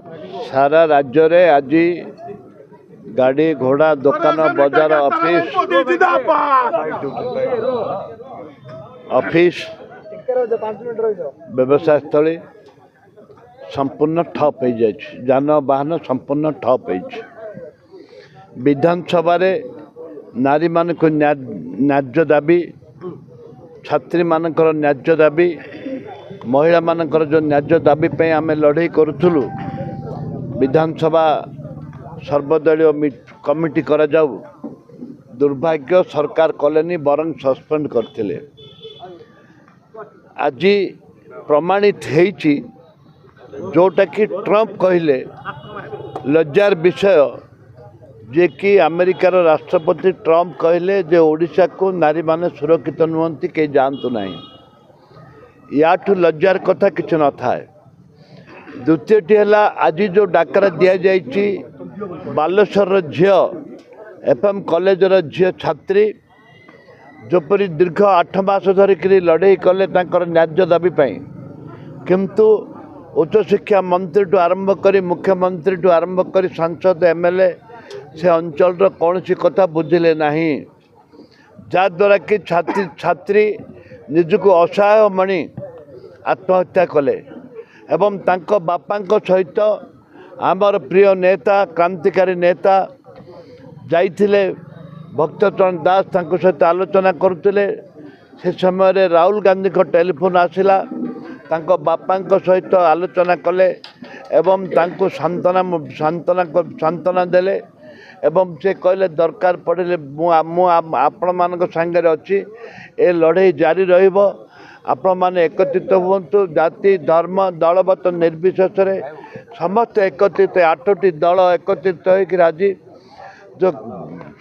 सारा राज्य रे आज गाड़ी घोड़ा दुकान बजार ऑफिस व्यवसाय स्थली संपूर्ण ठप हो जाए, जानवाहन संपूर्ण ठप हो। विधानसभा नारी मान को न्याय्य दाबी, छात्री मानकर न्याय्य दाबी, महिला मानकर जो न्याय्य दाबी पे आम लड़ाई करूँ। विधानसभा सर्वदलीय कमिटी करा जाऊ, दुर्भाग्य सरकार कलेनी बरं सस्पेंड करथिले। आज प्रमाणित होईची जोटा कि ट्रंप कहले लज्जार विषय, जे कि अमेरिकार राष्ट्रपति ट्रंप कहले जे ओडिशा को नारी माने सुरक्षित नुहंती के जानतु नहीं। याठू लज्जार कथा किसी न था। द्वितीयटी है आज जो डाकरा दि जाइए बालेश्वर झील एफएम कॉलेज झील छात्री जोपरी दीर्घ 8 मास धरिक लड़ाई कले न्याय्य दाबी किंतु उच्च शिक्षा मंत्री ठू आरंभ कर मुख्यमंत्री ठू आरंभ कर सांसद एमएलए से अंचल कौन सी कथा बुझिले नहीं, जहाद्वारा कि छात्री निजको असहाय मणि आत्महत्या कले एवं तांको बापांको सहित आमर प्रिय नेता क्रांतिकारी नेता जाइथिले भक्तचरण दास तांको सहित आलोचना करुथिले। से समय राहुल गांधी को टेलीफोन आसिला, तांको बापांको सहित आलोचना कले एवं तांको सांत्वना देले एवं से कहले दरकार पड़े आपण मान सांगे अच्छी ए लड़ाई जारी रहिबो। आपण माने एकत्रित हुंतु, जाति धर्म दलबत निर्विशेष समस्त एकत्रित 8टी दल एकत्रित होकर आज जो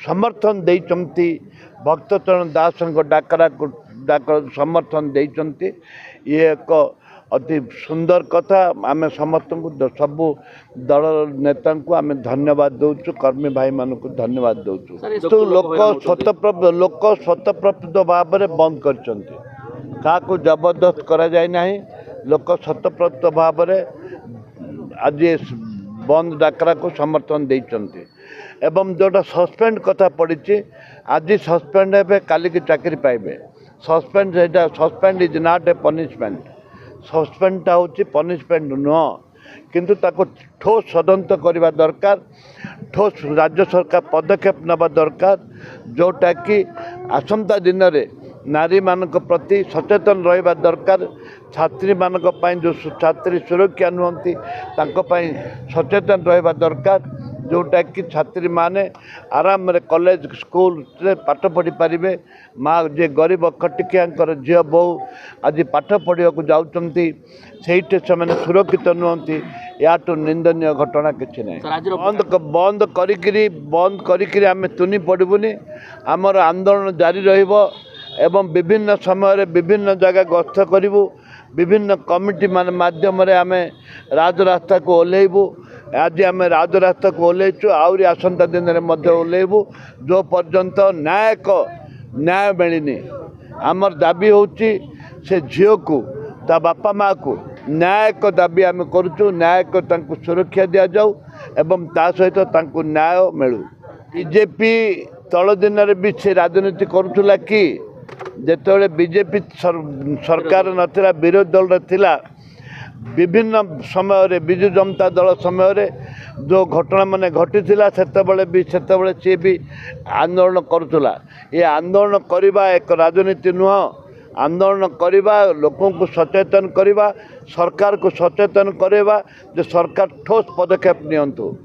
समर्थन देइचंती भक्तचरण दास डाकरा समर्थन देइचंती, ये एक अति सुंदर कथा। आम समस्त सबू दल नेता को आम धन्यवाद दौचु, कर्मी भाई मान को धन्यवाद दौचु। तो लोक स्वतःप्रवृत्त भाव में बंद कर क्या जबरदस्त करा जाए नहीं, लोक स्वतःप्रवृत्त भाव में आज बंद डाकरा को समर्थन देइचंती एवं जोटा सस्पेंड कथा पड़ी आज सस्पेंड हे काली की चाकरी पाइबे। Suspend is not a punishment, सस्पेंडटा हूँ पनिशमेंट नुह, किंतु ताको ठोस तदंत करवा दरकार, ठोस राज्य सरकार पदक्षेप नवा दरकार, जोटा कि आसंता दिन रे नारी मानक प्रति सचेतन रहिबा दरकार। छात्री मानक पई जो छात्री सुरक्षा नुहंती तांको पई सचेतन रहिबा दरकार, जोटा कि छात्री माने आराम रे कॉलेज स्कूल रे पाठ पढ़ी पारिबे। माँ जे गरीब खटिकिया झील बहु आज पाठ पढ़ा जाऊँगी से सुरक्षित नुहंती, याठू निंदनीय घटना किसी ना। बंद करी आम तुनी पड़बूनी, आमर आंदोलन जारी रहिबो एवं विभिन्न समय विभिन्न जगह गस्त करूँ, विभिन्न कमिटी मान माध्यम आम राजरास्ता को ओह्लैबू। आज आम राजरास्ता को ओह्लैचु, आहरी आसंता दिन में ओह्लैबू जो पर्यंत न्याय मिलनी। आमर दाबी होची से झील को ता बापा माँ को न्याय को दाबी आम करुचु, न्याय को तांको सुरक्षा दि जाऊ एवं ता सहित तांको न्याय मिलू। बीजेपी तल दिन में भी से राजनीति करुला कि जेतबेले बीजेपी सरकार नथिला, विरोधी दल थिला, विभिन्न समय विजु जनता दल समय जो घटना माने घटी सेतबेले सी भी आंदोलन करुला। ये आंदोलन करवा एक राजनीति नुह, आंदोलन करवा लोकों को सचेतन करवा, सरकार को सचेतन करवा, जो सरकार ठोस पदक्षेप नियंतु।